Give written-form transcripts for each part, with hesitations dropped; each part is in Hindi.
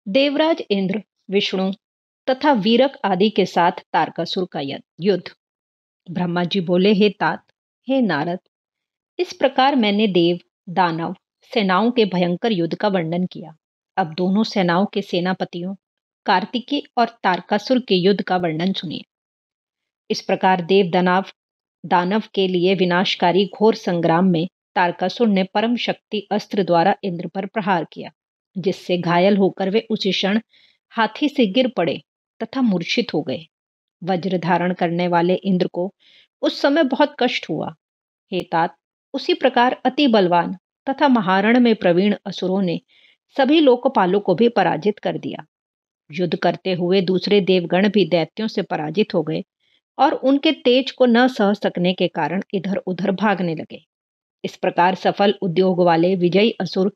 देवराज इंद्र, विष्णु तथा वीरक आदि के साथ तारकासुर का युद्ध। ब्रह्मा जी बोले, हे तात, हे नारद, इस प्रकार मैंने देव दानव सेनाओं के भयंकर युद्ध का वर्णन किया। अब दोनों सेनाओं के सेनापतियों कार्तिकेय और तारकासुर के युद्ध का वर्णन सुनिए। इस प्रकार देव दानव दानव के लिए विनाशकारी घोर संग्राम में तारकासुर ने परम शक्ति अस्त्र द्वारा इंद्र पर प्रहार किया, जिससे घायल होकर वे उसी क्षण हाथी से गिर पड़े तथा मूर्छित हो गए। वज्र धारण करने वाले इंद्र को उस समय बहुत कष्ट हुआ। हे तात, उसी प्रकार अति बलवान तथा महारण में प्रवीण असुरों ने सभी लोकपालों को भी पराजित कर दिया। युद्ध करते हुए दूसरे देवगण भी दैत्यों से पराजित हो गए और उनके तेज को न सह सकने के कारण इधर उधर भागने लगे। इस प्रकार सफल उद्योग वाले विजयी असुर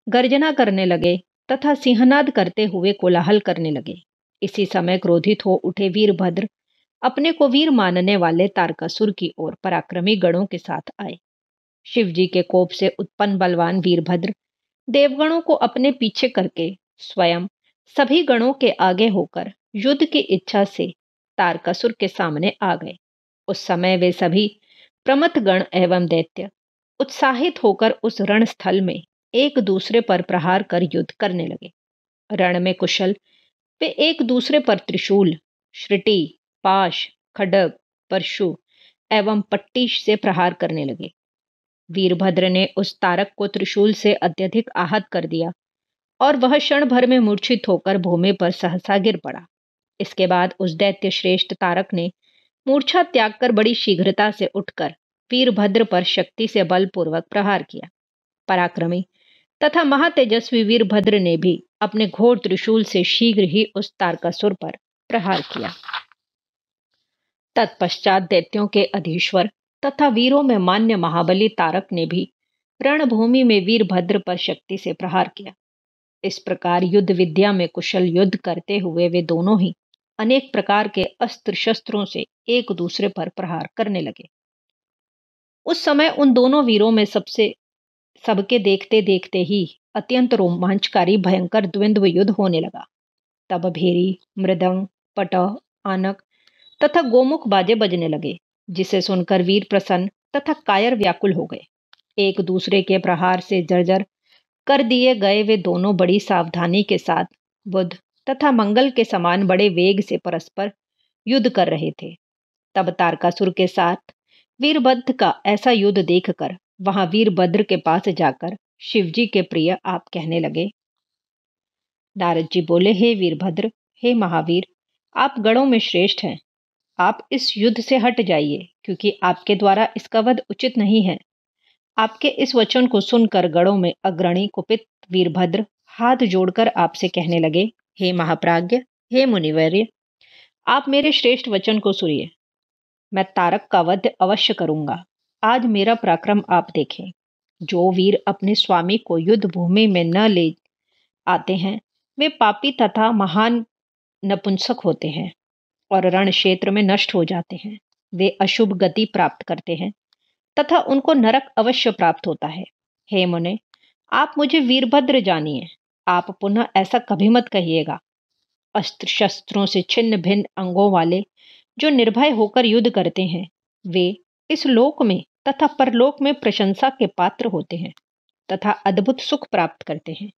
गर्जना करने लगे तथा सिंहनाद करते हुए कोलाहल करने लगे। इसी समय क्रोधित हो उठे वीरभद्र अपने को वीर मानने वाले तारकासुर की ओर पराक्रमी गणों के साथ आए। शिव जी के कोप से उत्पन्न बलवान वीरभद्र देवगणों को अपने पीछे करके स्वयं सभी गणों के आगे होकर युद्ध की इच्छा से तारकासुर के सामने आ गए। उस समय वे सभी प्रमथ गण एवं दैत्य उत्साहित होकर उस रणस्थल में एक दूसरे पर प्रहार कर युद्ध करने लगे। रण में कुशल वे एक दूसरे पर त्रिशूल, श्रुति, पाश, खड्ग, परशु एवं पट्टिश से प्रहार करने लगे। वीरभद्र ने उस तारक को त्रिशूल से अत्यधिक आहत कर दिया और वह क्षण भर में मूर्छित होकर भूमि पर सहसा गिर पड़ा। इसके बाद उस दैत्य श्रेष्ठ तारक ने मूर्छा त्याग कर बड़ी शीघ्रता से उठकर वीरभद्र पर शक्ति से बलपूर्वक प्रहार किया। पराक्रमी तथा महातेजस्वी वीरभद्र ने भी अपने घोर त्रिशूल से शीघ्र ही उस तारकासुर पर प्रहार किया। तत्पश्चात दैत्यों के अधीश्वर तथा वीरों में मान्य महाबली तारक ने भी रणभूमि में वीरभद्र पर शक्ति से प्रहार किया। इस प्रकार युद्ध विद्या में कुशल युद्ध करते हुए वे दोनों ही अनेक प्रकार के अस्त्र शस्त्रों से एक दूसरे पर प्रहार करने लगे। उस समय उन दोनों वीरों में सबके देखते देखते ही अत्यंत रोमांचकारी भयंकर द्वंद्व युद्ध होने लगा। तब भेरी, मृदंग, पटह, आनक तथा गोमुख बाजे बजने लगे, जिसे सुनकर वीर प्रसन्न तथा कायर व्याकुल हो गए। एक दूसरे के प्रहार से जर्जर कर दिए गए वे दोनों बड़ी सावधानी के साथ बुध तथा मंगल के समान बड़े वेग से परस्पर युद्ध कर रहे थे। तब तारकासुर के साथ वीरभद्र का ऐसा युद्ध देखकर वहां वीरभद्र के पास जाकर शिवजी के प्रिय आप कहने लगे। नारद जी बोले, हे वीरभद्र, हे महावीर, आप गणों में श्रेष्ठ हैं। आप इस युद्ध से हट जाइए, क्योंकि आपके द्वारा इसका वध उचित नहीं है। आपके इस वचन को सुनकर गणों में अग्रणी कुपित वीरभद्र हाथ जोड़कर आपसे कहने लगे, हे महाप्राज्ञ, हे मुनिवर्य, आप मेरे श्रेष्ठ वचन को सुनिए। मैं तारक का वध अवश्य करूंगा। आज मेरा पराक्रम आप देखें। जो वीर अपने स्वामी को युद्ध भूमि में न ले आते हैं, वे पापी तथा महान नपुंसक होते हैं और रण क्षेत्र में नष्ट हो जाते हैं। वे अशुभ गति प्राप्त करते हैं तथा उनको नरक अवश्य प्राप्त होता है। हे मुने, आप मुझे वीरभद्र जानिए। आप पुनः ऐसा कभी मत कहिएगा। अस्त्र शस्त्रों से छिन्न भिन्न अंगों वाले जो निर्भय होकर युद्ध करते हैं, वे इस लोक में तथा परलोक में प्रशंसा के पात्र होते हैं तथा अद्भुत सुख प्राप्त करते हैं।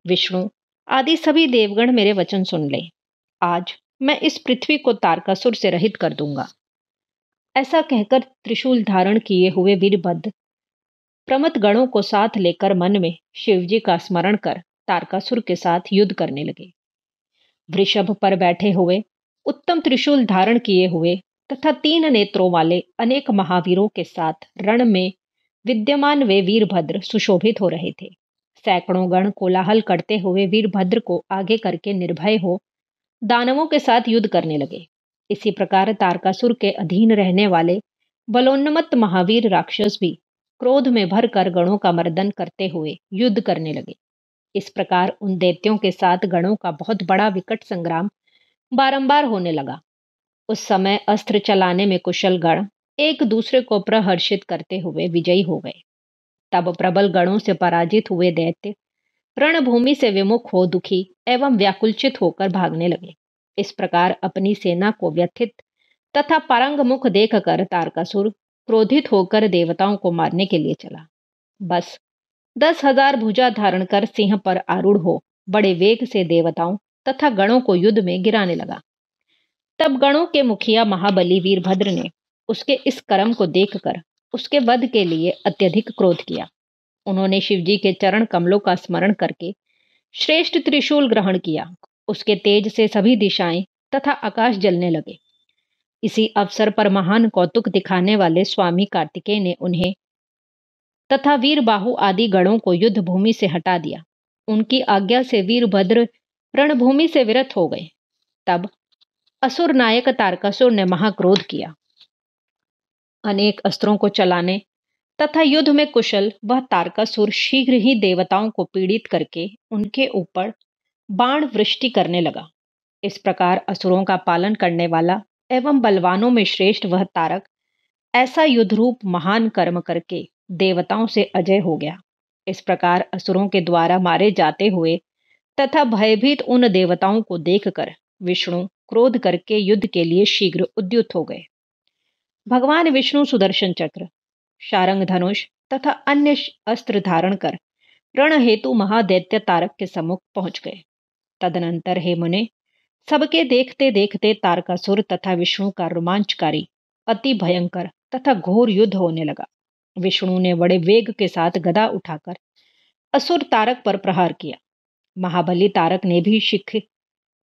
विष्णु आदि सभी देवगण मेरे वचन सुन लें। आज मैं इस पृथ्वी को तारकासुर से रहित कर दूंगा। ऐसा कहकर त्रिशूल धारण किए हुए वीरभद्र प्रमथ गणों को साथ लेकर मन में शिवजी का स्मरण कर तारकासुर के साथ युद्ध करने लगे। वृषभ पर बैठे हुए, उत्तम त्रिशूल धारण किए हुए तथा 3 नेत्रों वाले अनेक महावीरों के साथ रण में विद्यमान वे वीरभद्र सुशोभित हो रहे थे। सैकड़ों गण कोलाहल करते हुए वीरभद्र को आगे करके निर्भय हो दानवों के साथ युद्ध करने लगे। इसी प्रकार तारकासुर के अधीन रहने वाले बलोन्मत्त महावीर राक्षस भी क्रोध में भरकर गणों का मर्दन करते हुए युद्ध करने लगे। इस प्रकार उन दैत्यों के साथ गणों का बहुत बड़ा विकट संग्राम बारंबार होने लगा। उस समय अस्त्र चलाने में कुशल गण एक दूसरे को प्रहर्षित करते हुए विजयी हो गए। तब प्रबल गणों से पराजित हुए दैत्य रणभूमि से विमुख हो दुखी एवं व्याकुलचित होकर भागने लगे। इस प्रकार अपनी सेना को व्यथित तथा परंगमुख देखकर तारकासुर क्रोधित होकर देवताओं को मारने के लिए चला। बस 10,000 भुजा धारण कर सिंह पर आरूढ़ हो बड़े वेग से देवताओं तथा गणों को युद्ध में गिराने लगा। तब गणों के मुखिया महाबली वीरभद्र ने उसके इस कर्म को देखकर उसके वध के लिए अत्यधिक क्रोध किया। उन्होंने शिवजी के चरण कमलों का स्मरण करके श्रेष्ठ त्रिशूल ग्रहण किया। उसके तेज से सभी दिशाएं तथा आकाश जलने लगे। इसी अवसर पर महान कौतुक दिखाने वाले स्वामी कार्तिकेय ने उन्हें तथा वीरबाहु आदि गणों को युद्ध भूमि से हटा दिया। उनकी आज्ञा से वीरभद्र रणभूमि से विरत हो गए। तब असुर नायक तारकासुर ने महाक्रोध किया। अनेक अस्त्रों को चलाने तथा युद्ध में कुशल वह तारकासुर शीघ्र ही देवताओं को पीड़ित करके उनके ऊपर बाण वृष्टि करने लगा। इस प्रकार असुरों का पालन करने वाला एवं बलवानों में श्रेष्ठ वह तारक ऐसा युद्धरूप महान कर्म करके देवताओं से अजय हो गया। इस प्रकार असुरों के द्वारा मारे जाते हुए तथा भयभीत उन देवताओं को देखकर विष्णु क्रोध करके युद्ध के लिए शीघ्र उद्युत हो गए। भगवान विष्णु सुदर्शन चक्र, शारंग धनुष तथा अन्य अस्त्र धारण कर रण हेतु महादैत्य तारक के सम्मुख पहुंच गए। तदनंतर हे मुने, सबके देखते देखते तारकासुर तथा विष्णु का रोमांचकारी अति भयंकर तथा घोर युद्ध होने लगा। विष्णु ने बड़े वेग के साथ गदा उठाकर असुर तारक पर प्रहार किया। महाबली तारक ने भी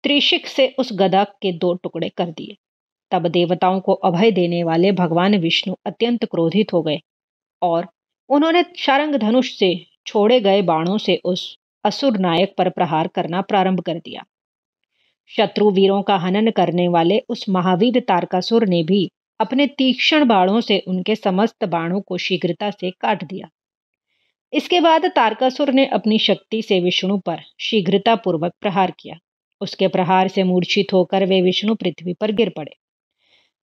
त्रिशिख से उस गदा के 2 टुकड़े कर दिए। तब देवताओं को अभय देने वाले भगवान विष्णु अत्यंत क्रोधित हो गए और उन्होंने शारंग धनुष से छोड़े गए बाणों से उस असुर नायक पर प्रहार करना प्रारंभ कर दिया। शत्रु वीरों का हनन करने वाले उस महावीर तारकासुर ने भी अपने तीक्ष्ण बाणों से उनके समस्त बाणों को शीघ्रता से काट दिया। इसके बाद तारकासुर ने अपनी शक्ति से विष्णु पर शीघ्रता पूर्वक प्रहार किया। उसके प्रहार से मूर्छित होकर वे विष्णु पृथ्वी पर गिर पड़े।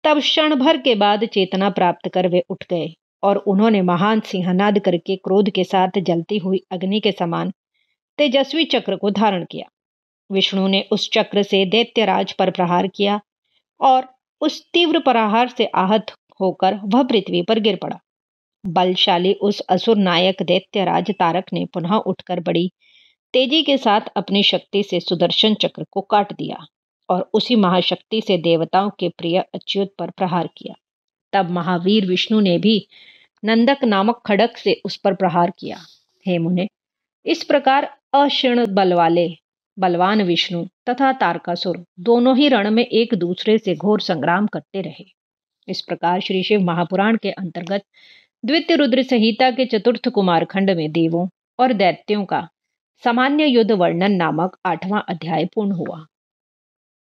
तब क्षण भर के बाद चेतना प्राप्त कर वे उठ गए और उन्होंने महान सिंहनाद करके क्रोध के साथ जलती हुई अग्नि के समान तेजस्वी चक्र को धारण किया। विष्णु ने उस चक्र से दैत्यराज पर प्रहार किया और उस तीव्र प्रहार से आहत होकर वह पृथ्वी पर गिर पड़ा। बलशाली उस असुर नायक दैत्यराज तारक ने पुनः उठकर बड़ी तेजी के साथ अपनी शक्ति से सुदर्शन चक्र को काट दिया और उसी महाशक्ति से देवताओं के प्रिय अच्युत पर प्रहार किया। तब महावीर विष्णु ने भी नंदक नामक खड्ग से उस पर प्रहार किया। हे मुने, इस प्रकार अक्षीण बल वाले बलवान विष्णु तथा तारकासुर दोनों ही रण में एक दूसरे से घोर संग्राम करते रहे। इस प्रकार श्री शिव महापुराण के अंतर्गत द्वितीय रुद्र संहिता के चतुर्थ कुमार खंड में देवों और दैत्यों का सामान्य युद्ध वर्णन नामक 8वां अध्याय पूर्ण हुआ।